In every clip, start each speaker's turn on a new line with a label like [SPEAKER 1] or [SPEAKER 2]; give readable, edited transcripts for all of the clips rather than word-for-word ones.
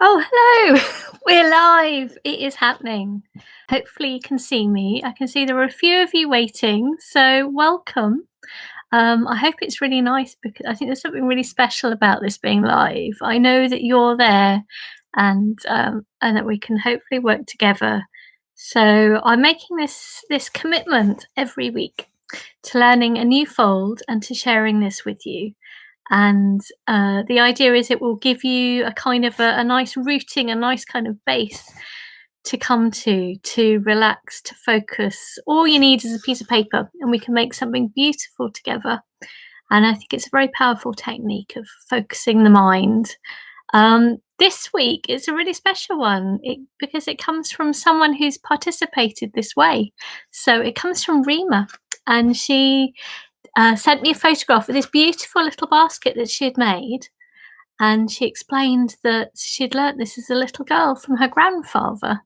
[SPEAKER 1] Oh, hello. We're live. It is happening. Hopefully you can see me. I can see there are a few of you waiting, so welcome. I hope it's really nice because I think there's something really special about this being live. I know that you're there and that we can hopefully work together. So I'm making this commitment every week to learning a new fold and to sharing this with you. And the idea is it will give you a kind of a nice rooting, a nice kind of base to come to relax, to focus. All you need is a piece of paper, and we can make something beautiful together. And I think it's a very powerful technique of focusing the mind. This week is a really special one because it comes from someone who's participated this way. So it comes from Rima, and she sent me a photograph of this beautiful little basket that she had made. And she explained that she'd learnt this as a little girl from her grandfather.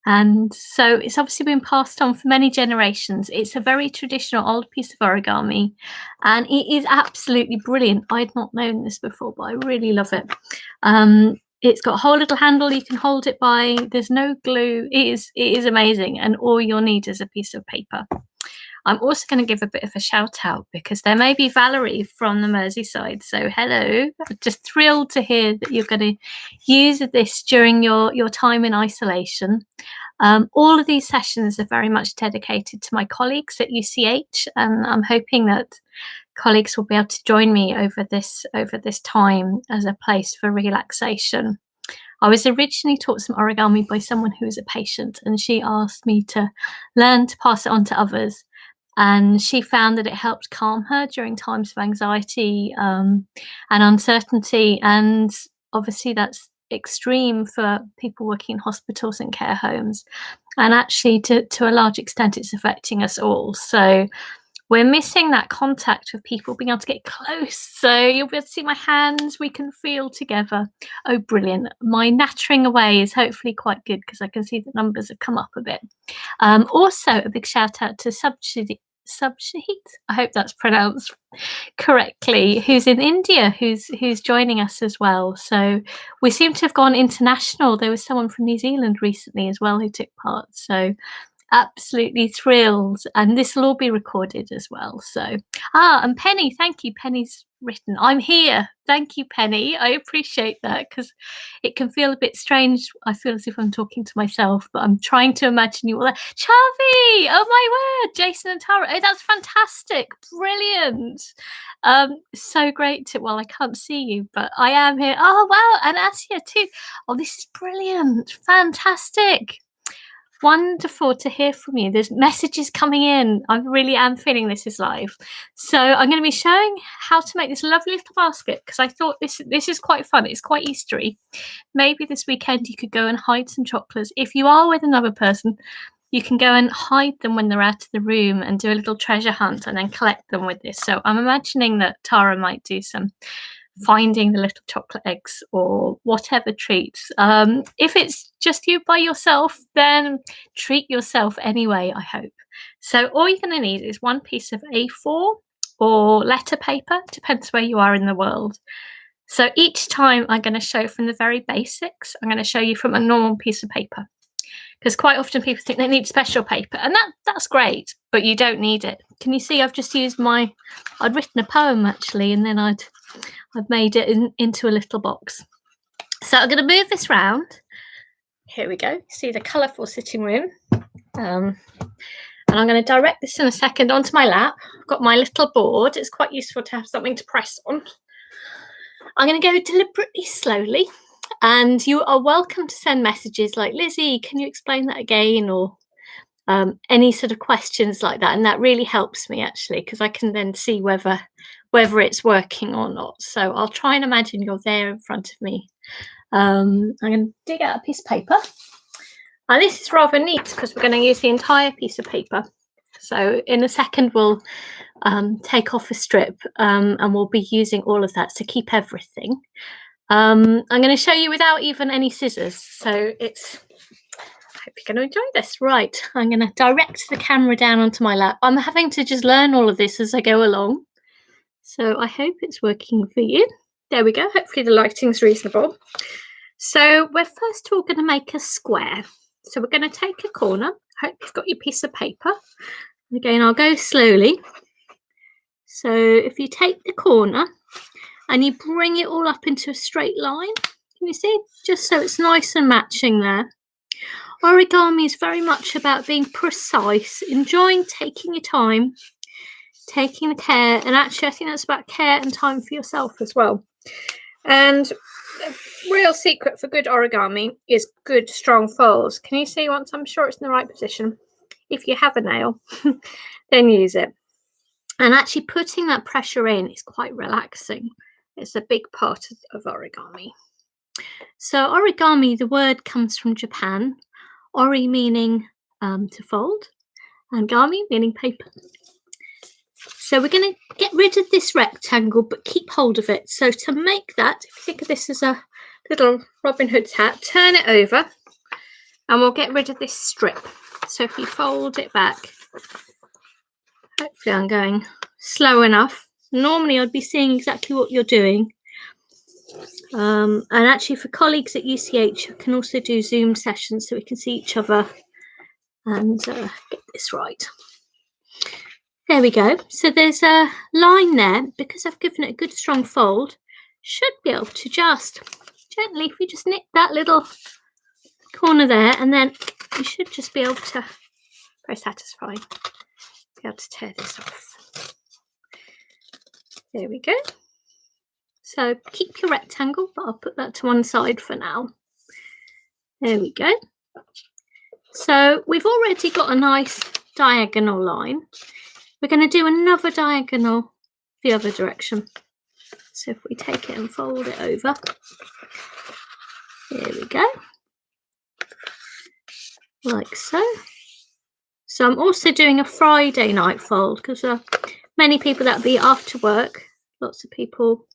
[SPEAKER 1] And so it's obviously been passed on for many generations. It's a very traditional old piece of origami, and it is absolutely brilliant. I'd not known this before, but I really love it. It's got a whole little handle you can hold it by. There's no glue. It is amazing, and all you'll need is a piece of paper. I'm also going to give a bit of a shout out because there may be Valerie from the Merseyside. So hello, I'm just thrilled to hear that you're going to use this during your time in isolation. All of these sessions are very much dedicated to my colleagues at UCH, and I'm hoping that colleagues will be able to join me over this time as a place for relaxation. I was originally taught some origami by someone who was a patient, and she asked me to learn to pass it on to others. And she found that it helped calm her during times of anxiety and uncertainty. And obviously, that's extreme for people working in hospitals and care homes. And actually, to a large extent, it's affecting us all. So we're missing that contact with people being able to get close. So you'll be able to see my hands. We can feel together. Oh, brilliant. My nattering away is hopefully quite good because I can see the numbers have come up a bit. Also, a big shout out to Subshahid. I hope that's pronounced correctly, who's in India, who's joining us as well. So we seem to have gone international. There was someone from New Zealand recently as well who took part. So absolutely thrilled, and this will all be recorded as well. So and Penny, thank you. Penny's written, I'm here. Thank you, Penny. I appreciate that because it can feel a bit strange. I feel as if I'm talking to myself, but I'm trying to imagine you all there. Chavi, oh my word, Jason and Tara. Oh, that's fantastic. Brilliant. So great to, well, I can't see you, but I am here. Oh wow, and Asia too. Oh, this is brilliant. Fantastic. Wonderful to hear from you. There's messages coming in. I really am feeling this is live. So I'm going to be showing how to make this lovely little basket because I thought this is quite fun. It's quite Eastery. Maybe this weekend you could go and hide some chocolates. If you are with another person, you can go and hide them when they're out of the room and do a little treasure hunt and then collect them with this. So I'm imagining that Tara might do some finding the little chocolate eggs or whatever treats. If it's just you by yourself, then treat yourself anyway, I hope. So all you're going to need is one piece of A4 or letter paper, depends where you are in the world. So each time I'm going to show from the very basics, I'm going to show you from a normal piece of paper. Because quite often people think they need special paper, and that's great, but you don't need it. Can you see I've just used I'd written a poem actually, and then I've made it into a little box. So I'm going to move this round. Here we go. See the colourful sitting room. And I'm going to direct this in a second onto my lap. I've got my little board. It's quite useful to have something to press on. I'm going to go deliberately slowly. And you are welcome to send messages like, Lizzie, can you explain that again? Or any sort of questions like that. And that really helps me actually, because I can then see whether it's working or not. So I'll try and imagine you're there in front of me. I'm going to dig out a piece of paper. And this is rather neat because we're going to use the entire piece of paper. So in a second, we'll take off a strip and we'll be using all of that to keep everything. I'm going to show you without even any scissors. So I hope you're going to enjoy this. Right, I'm going to direct the camera down onto my lap. I'm having to just learn all of this as I go along. So I hope it's working for you. There we go. Hopefully the lighting's reasonable. So we're first of all going to make a square. So we're going to take a corner. I hope you've got your piece of paper. Again, I'll go slowly. So if you take the corner and you bring it all up into a straight line, can you see? Just so it's nice and matching there. Origami is very much about being precise, enjoying taking your time, taking the care, and actually I think that's about care and time for yourself as well. And the real secret for good origami is good strong folds. Can you see once I'm sure it's in the right position? If you have a nail, then use it. And actually putting that pressure in is quite relaxing. It's a big part of origami. So origami, the word comes from Japan. Ori meaning to fold, and gami meaning paper. So we're going to get rid of this rectangle, but keep hold of it. So to make that, if you think of this as a little Robin Hood's hat, turn it over, and we'll get rid of this strip. So if you fold it back, hopefully I'm going slow enough. Normally I'd be seeing exactly what you're doing. And actually for colleagues at UCH, I can also do Zoom sessions so we can see each other and get this right. There we go. So there's a line there. Because I've given it a good strong fold, should be able to just gently, if you just nick that little corner there, and then you should just be able to, very satisfying, be able to tear this off. There we go. So keep your rectangle, but I'll put that to one side for now. There we go. So we've already got a nice diagonal line. We're going to do another diagonal the other direction. So if we take it and fold it over, there we go, like so. So I'm also doing a Friday night fold because many people that'll be after work. Lots of people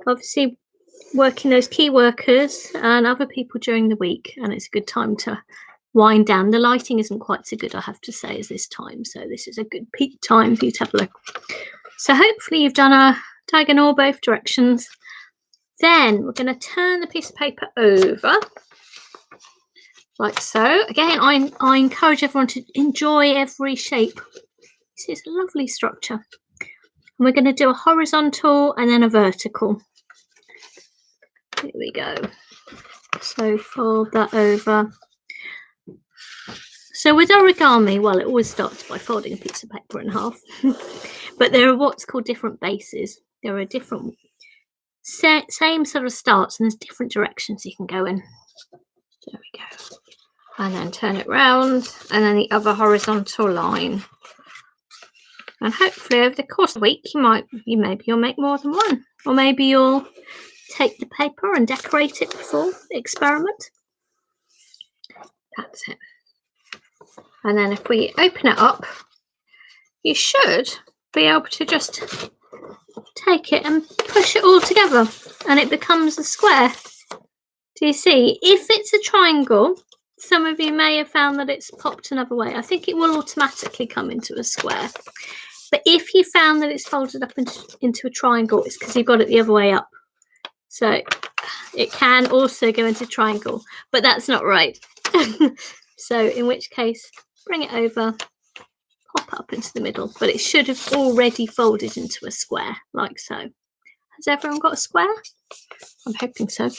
[SPEAKER 1] obviously working, those key workers and other people during the week, and it's a good time to wind down. The lighting isn't quite so good, I have to say, as this time, so this is a good peak time for you to have a look. So hopefully you've done a diagonal both directions. Then we're going to turn the piece of paper over like so. Again, I encourage everyone to enjoy every shape. See, it's a lovely structure. And we're going to do a horizontal and then a vertical. Here we go. So fold that over. So with origami, well, it always starts by folding a piece of paper in half. But there are what's called different bases. There are different, same sort of starts, and there's different directions you can go in. There we go. And then turn it round, and then the other horizontal line. And hopefully over the course of the week, maybe you'll make more than one. Or maybe you'll take the paper and decorate it before the experiment. That's it. And then if we open it up, you should be able to just take it and push it all together, and it becomes a square. Do you see? If it's a triangle, some of you may have found that it's popped another way. I think it will automatically come into a square. But if you found that it's folded up into a triangle, it's because you've got it the other way up. So it can also go into triangle, but that's not right. So in which case, bring it over, pop it up into the middle, but it should have already folded into a square, like so. Has everyone got a square? I'm hoping so.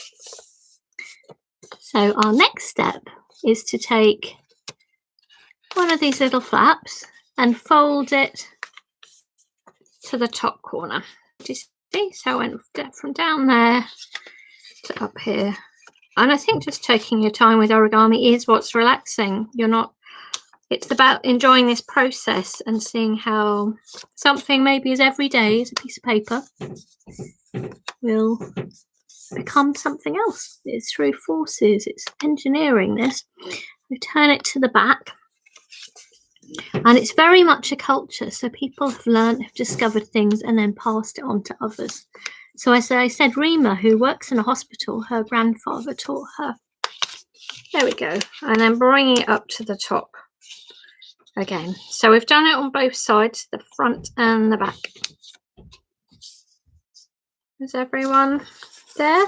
[SPEAKER 1] So our next step is to take one of these little flaps and fold it to the top corner. Do you see? So I went from down there to up here. And I think just taking your time with origami is what's relaxing. It's about enjoying this process and seeing how something maybe as everyday as a piece of paper will become something else. It's through forces, it's engineering this. We turn it to the back. And it's very much a culture. So people have discovered things and then passed it on to others. So as I said, Rima, who works in a hospital, her grandfather taught her. There we go. And then bringing it up to the top again. So we've done it on both sides, the front and the back. Is everyone there?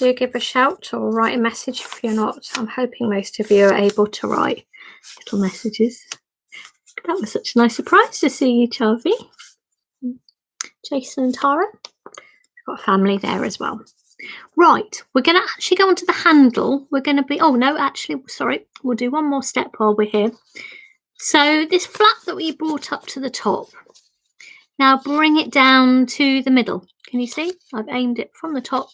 [SPEAKER 1] do give a shout or write a message if you're not. I'm hoping most of you are able to write little messages. That was such a nice surprise to see you, Charvy. Jason and Tara. Got a family there as well. Right, we're going to actually go onto the handle. We're going to be, oh no, actually, sorry, we'll do one more step while we're here. So this flap that we brought up to the top, now bring it down to the middle. Can you see? I've aimed it from the top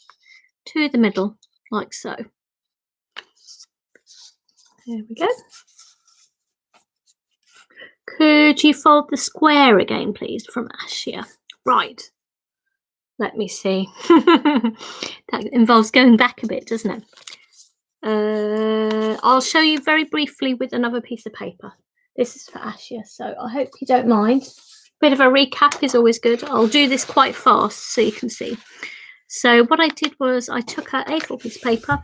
[SPEAKER 1] to the middle, like so. There we go. Could you fold the square again, please, from Ashia? Right. Let me see. That involves going back a bit, doesn't it? I'll show you very briefly with another piece of paper. This is for Ashia, so I hope you don't mind. Bit of a recap is always good. I'll do this quite fast so you can see. So what I did was I took an A4 piece of paper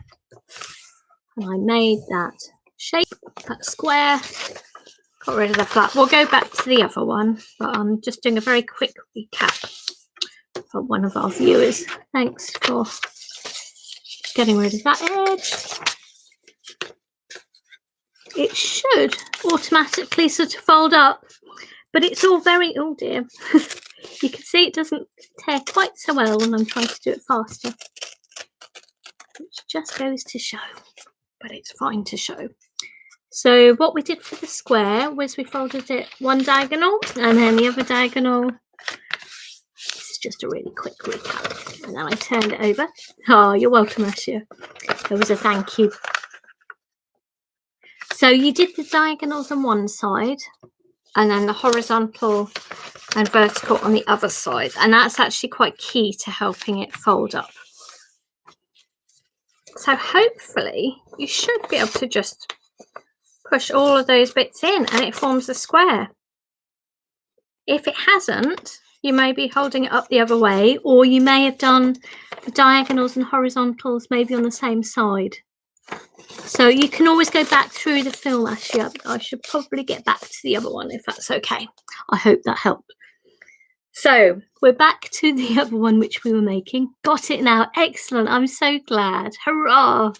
[SPEAKER 1] and I made that shape, that square, got rid of the flap. We'll go back to the other one, but I'm just doing a very quick recap for one of our viewers. Thanks for getting rid of that edge. It should automatically sort of fold up, but it's all very, oh dear. You can see it doesn't tear quite so well when I'm trying to do it faster, which just goes to show, but it's fine to show. So what we did for the square was we folded it one diagonal and then the other diagonal. This is just a really quick recap. And then I turned it over. Oh, you're welcome, Ashia. There was a thank you. So you did the diagonals on one side and then the horizontal and vertical on the other side. And that's actually quite key to helping it fold up. So hopefully you should be able to just push all of those bits in and it forms a square. If it hasn't, you may be holding it up the other way, or you may have done the diagonals and horizontals maybe on the same side. So you can always go back through the film, actually. I should probably get back to the other one if that's okay. I hope that helped. So we're back to the other one which we were making. Got it now. Excellent. I'm so glad. Hurrah.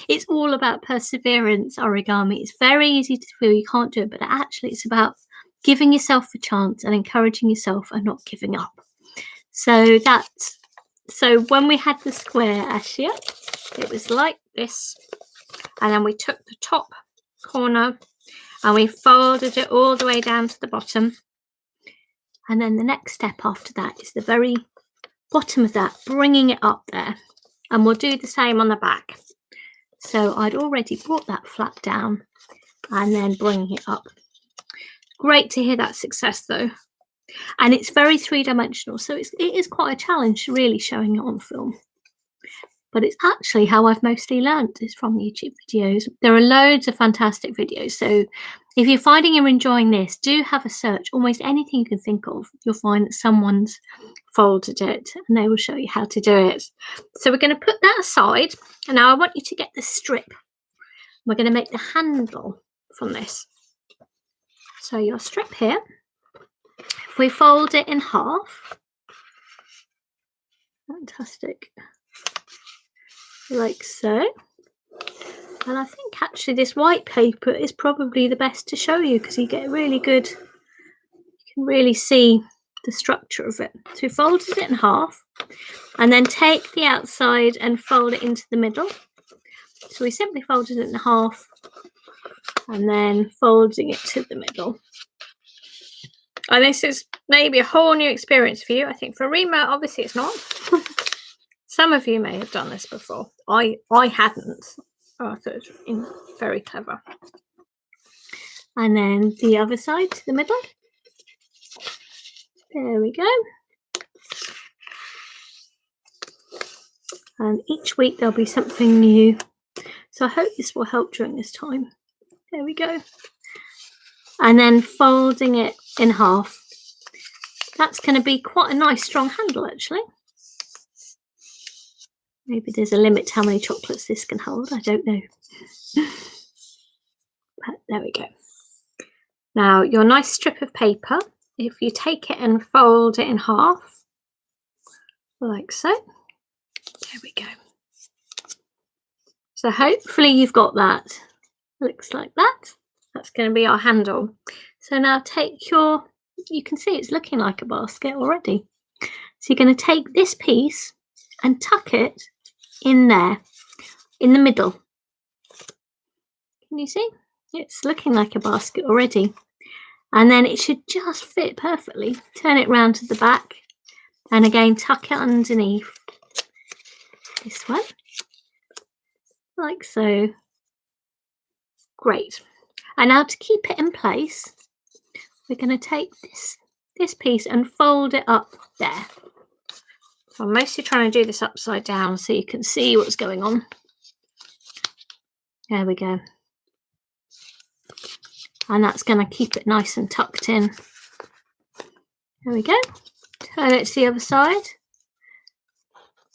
[SPEAKER 1] It's all about perseverance, origami. It's very easy to feel you can't do it, but actually it's about giving yourself a chance and encouraging yourself and not giving up. So when we had the square, Ashia, it was like this. And then we took the top corner and we folded it all the way down to the bottom. And then the next step after that is the very bottom of that, bringing it up there. And we'll do the same on the back. So I'd already brought that flap down and then bringing it up. Great to hear that success though. And it's very three-dimensional, so it is quite a challenge really showing it on film. But it's actually how I've mostly learned is from YouTube videos. There are loads of fantastic videos. So if you're finding you're enjoying this, do have a search. Almost anything you can think of, you'll find that someone's folded it and they will show you how to do it. So we're going to put that aside. And now I want you to get the strip. We're going to make the handle from this. So your strip here, if we fold it in half, fantastic, like so. And I think actually this white paper is probably the best to show you because you get really good, you can really see the structure of it. So we folded it in half and then take the outside and fold it into the middle. So we simply folded it in half and then folding it to the middle. And this is maybe a whole new experience for you. I think for Rima, obviously it's not. Some of you may have done this before. I hadn't. Oh, I thought it was very clever. And then the other side to the middle. There we go. And each week there'll be something new. So I hope this will help during this time. There we go. And then folding it in half. That's going to be quite a nice strong handle actually. Maybe there's a limit to how many chocolates this can hold. I don't know. But there we go. Now your nice strip of paper, if you take it and fold it in half, like so. There we go. So hopefully you've got that. Looks like that. That's going to be our handle. So now take your, you can see it's looking like a basket already. So you're going to take this piece and tuck it in there, in the middle. Can you see? It's looking like a basket already. And then it should just fit perfectly. Turn it round to the back. And again, tuck it underneath this one. Like so. Great. And now to keep it in place, we're going to take this piece and fold it up there. So I'm mostly trying to do this upside down so you can see what's going on. There we go. And that's going to keep it nice and tucked in. There we go. Turn it to the other side.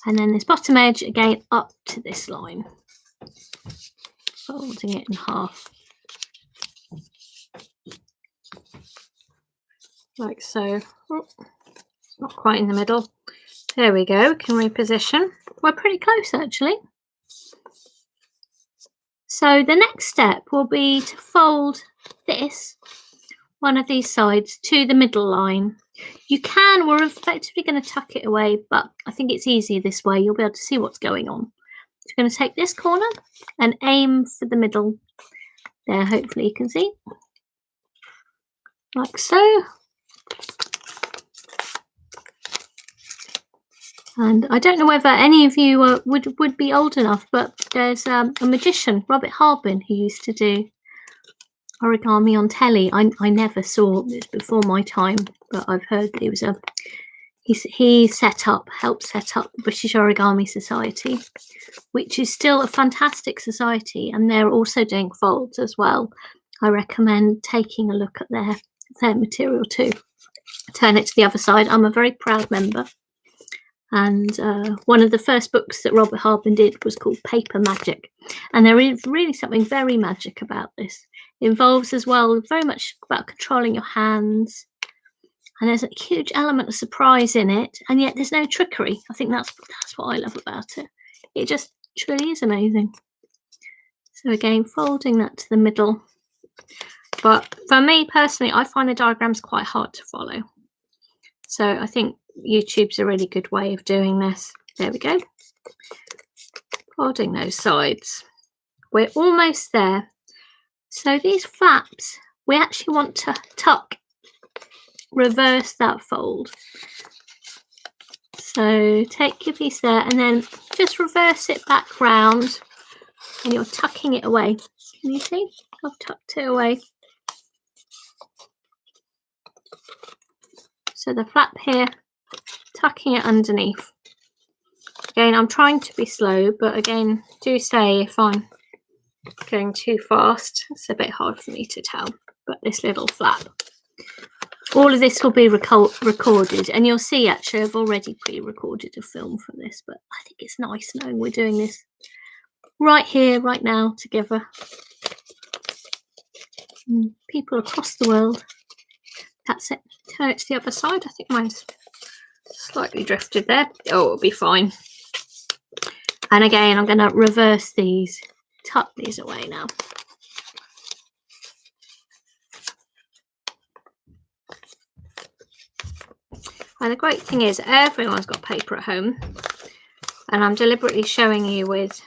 [SPEAKER 1] And then this bottom edge again up to this line. Folding it in half. Like so. Oh, it's not quite in the middle. There we go. We can reposition. We're pretty close actually. So the next step will be to fold this, one of these sides, to the middle line. We're effectively going to tuck it away, but I think it's easier this way. You'll be able to see what's going on. So we're going to take this corner and aim for the middle. There, hopefully you can see. Like so. And I don't know whether any of you would be old enough, but there's a magician, Robert Harbin, who used to do origami on telly. I never saw this before my time, but I've heard that it was he helped set up the British Origami Society, which is still a fantastic society, and they're also doing folds as well. I recommend taking a look at their material too. Turn it to the other side. I'm a very proud member. And one of the first books that Robert Harbin did was called Paper Magic. And there is really something very magic about this. It involves as well very much about controlling your hands. And there's a huge element of surprise in it. And yet there's no trickery. I think that's what I love about it. It just truly is amazing. So again, folding that to the middle. But for me personally, I find the diagrams quite hard to follow. So I think YouTube's a really good way of doing this. There we go. Folding those sides. We're almost there. So these flaps, we actually want to reverse that fold. So take your piece there and then just reverse it back round and you're tucking it away. Can you see? I've tucked it away. So the flap here, tucking it underneath. Again, I'm trying to be slow, but again, do say if I'm going too fast. It's a bit hard for me to tell, but this little flap. All of this will be recorded, and you'll see actually I've already pre-recorded a film for this, but I think it's nice knowing we're doing this right here, right now, together. And people across the world. That's it. Turn it to the other side. I think mine's slightly drifted there. Oh, it'll be fine. And again, I'm going to reverse these, tuck these away now. And the great thing is everyone's got paper at home, and I'm deliberately showing you with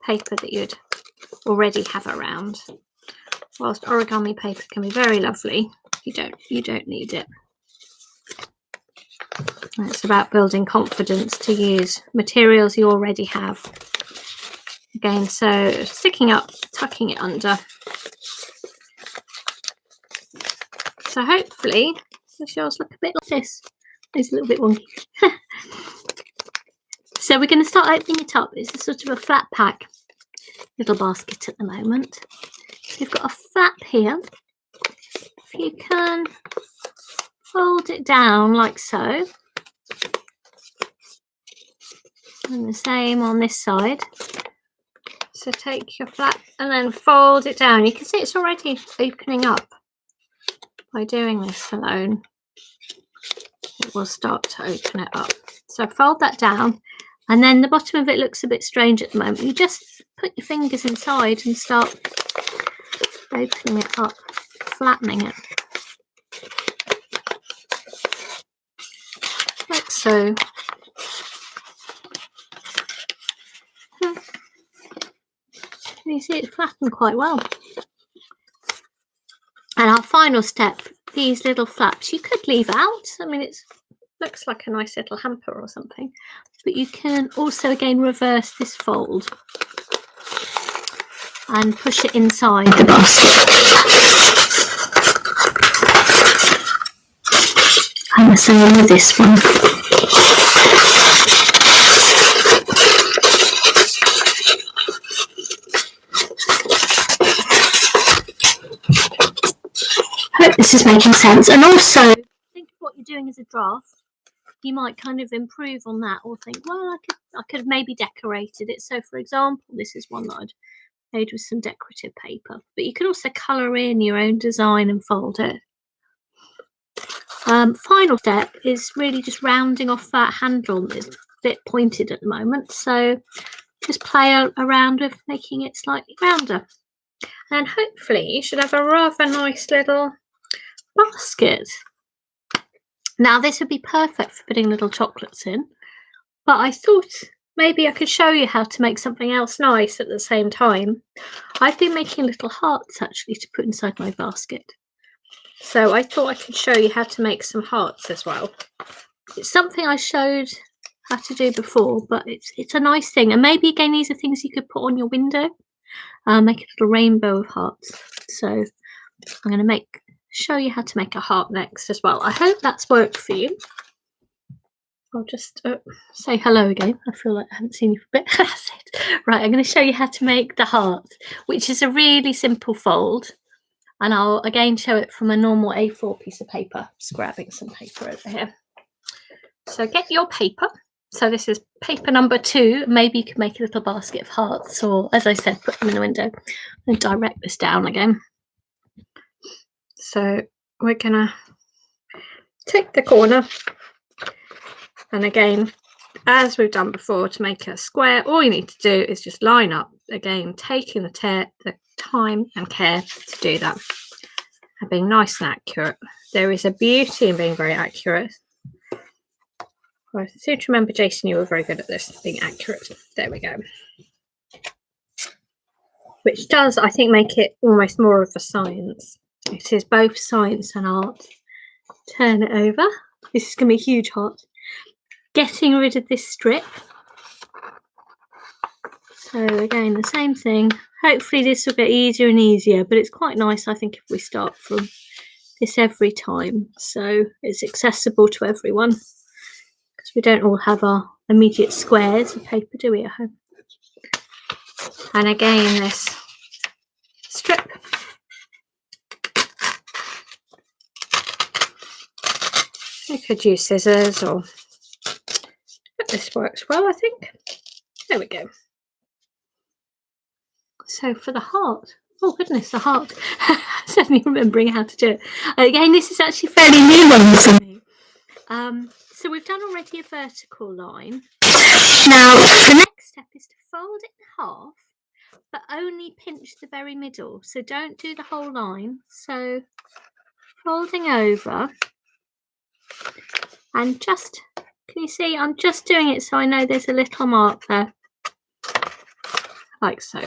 [SPEAKER 1] paper that you'd already have around. Whilst origami paper can be very lovely, you don't need it. And it's about building confidence to use materials you already have. Again, so sticking up, tucking it under. So hopefully, does yours look a bit like this? It's a little bit wonky. So we're going to start opening it up. It's a sort of a flat pack little basket at the moment. So you've got a flap here. If you can fold it down like so. And the same on this side. So take your flap and then fold it down. You can see it's already opening up by doing this alone. It will start to open it up. So fold that down And then the bottom of it looks a bit strange at the moment. You just put your fingers inside and start opening it up, flattening it. Like so. You see it's flattened quite well. And our final step, these little flaps, you could leave out. I mean, it looks like a nice little hamper or something. But you can also, again, reverse this fold and push it inside the basket. And the same with this one. Hope this is making sense. And also, think of what you're doing as a draft. You might kind of improve on that, or think, well, I could have maybe decorated it. So, for example, this is one that I'd made with some decorative paper. But you could also colour in your own design and fold it. Final step is really just rounding off that handle. It's a bit pointed at the moment, so just play around with making it slightly rounder. And hopefully you should have a rather nice little basket. Now this would be perfect for putting little chocolates in, but I thought maybe I could show you how to make something else nice at the same time. I've been making little hearts actually to put inside my basket. So I thought I could show you how to make some hearts as well. It's something I showed how to do before, but it's a nice thing. And maybe again, these are things you could put on your window. Make a little rainbow of hearts. So I'm going to show you how to make a heart next as well. I hope that's worked for you. I'll just say hello again. I feel like I haven't seen you for a bit. That's it. Right, I'm going to show you how to make the heart, which is a really simple fold. And I'll again show it from a normal A4 piece of paper. Just grabbing some paper over here. So get your paper. So this is paper number 2. Maybe you could make a little basket of hearts, or as I said, put them in the window. And direct this down again. So we're gonna take the corner, and again, as we've done before, to make a square, all you need to do is just line up. Again, taking the time and care to do that, and being nice and accurate. There is a beauty in being very accurate. I seem to remember, Jason, you were very good at this, being accurate. There we go. Which does, I think, make it almost more of a science. It is both science and art. Turn it over. This is going to be a huge heart. Getting rid of this strip. So again, the same thing. Hopefully this will get easier and easier, but it's quite nice, I think, if we start from this every time. So it's accessible to everyone, because we don't all have our immediate squares of paper, do we, at home? And again, this strip. You could use scissors, or but this works well, I think. There we go. So for the heart, oh goodness, the heart. Suddenly remembering how to do it. Again, this is actually a fairly new one for me. So we've done already a vertical line. Now the next step is to fold it in half, but only pinch the very middle. So don't do the whole line. So folding over, and just, can you see, I'm just doing it so I know there's a little mark there, like so.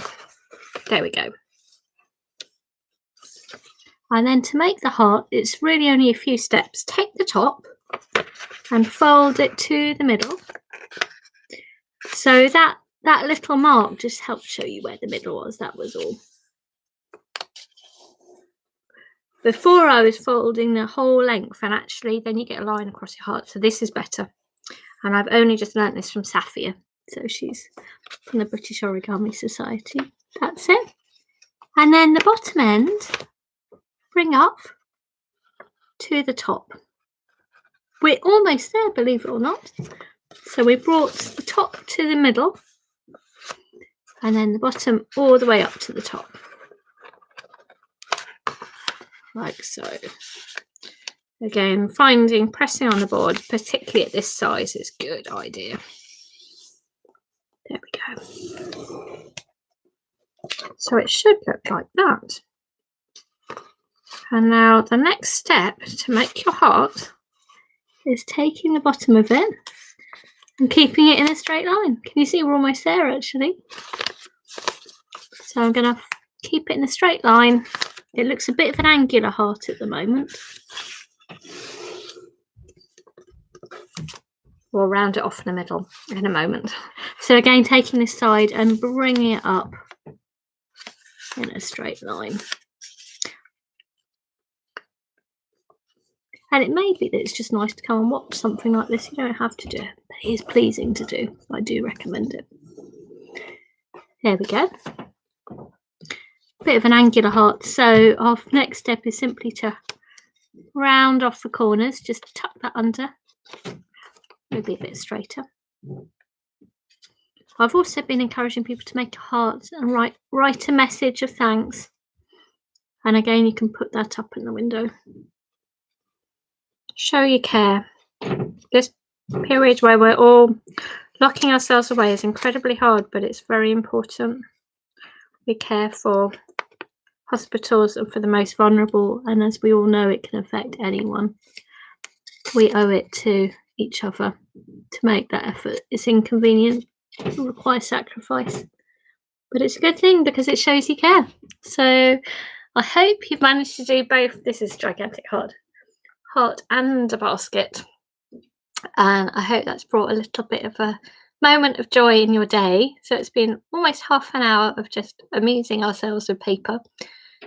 [SPEAKER 1] There we go. And then to make the heart, it's really only a few steps. Take the top and fold it to the middle. So that little mark just helped show you where the middle was. That was all. Before I was folding the whole length, and actually then you get a line across your heart. So this is better. And I've only just learnt this from Safia. So she's from the British Origami Society. That's it. And then the bottom end, bring up to the top. We're almost there, believe it or not. So we brought the top to the middle, and then the bottom all the way up to the top. Like so. Again, pressing on the board, particularly at this size, is a good idea. go. So it should look like that. And now the next step to make your heart is taking the bottom of it and keeping it in a straight line. Can you see we're almost there actually? So I'm going to keep it in a straight line. It looks a bit of an angular heart at the moment. We'll round it off in the middle in a moment. So again, taking this side and bringing it up in a straight line. And it may be that it's just nice to come and watch something like this. You don't have to do it, but it is pleasing to do. I do recommend it. There we go. Bit of an angular heart. So our next step is simply to round off the corners, just to tuck that under. Maybe a bit straighter. I've also been encouraging people to make a heart and write a message of thanks. And again, you can put that up in the window. Show your care. This period where we're all locking ourselves away is incredibly hard, but it's very important. We care for hospitals and for the most vulnerable, and as we all know, it can affect anyone. We owe it to each other to make that effort. It's inconvenient, it requires sacrifice, but it's a good thing because it shows you care. So I hope you've managed to do both. This is gigantic heart and a basket, and I hope that's brought a little bit of a moment of joy in your day. So it's been almost half an hour of just amusing ourselves with paper,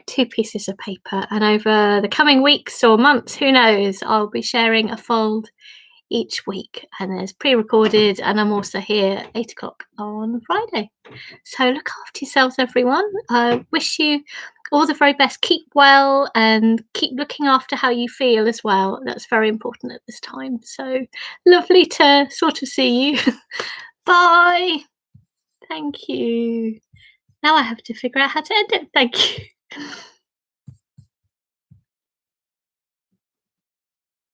[SPEAKER 1] 2 pieces of paper, and over the coming weeks or months, who knows, I'll be sharing a fold each week, and there's pre-recorded, and I'm also here at 8 o'clock on Friday. So look after yourselves, everyone. I wish you all the very best. Keep well and keep looking after how you feel as well. That's very important at this time. So lovely to sort of see you. Bye. Thank you. Now I have to figure out how to end it. Thank you.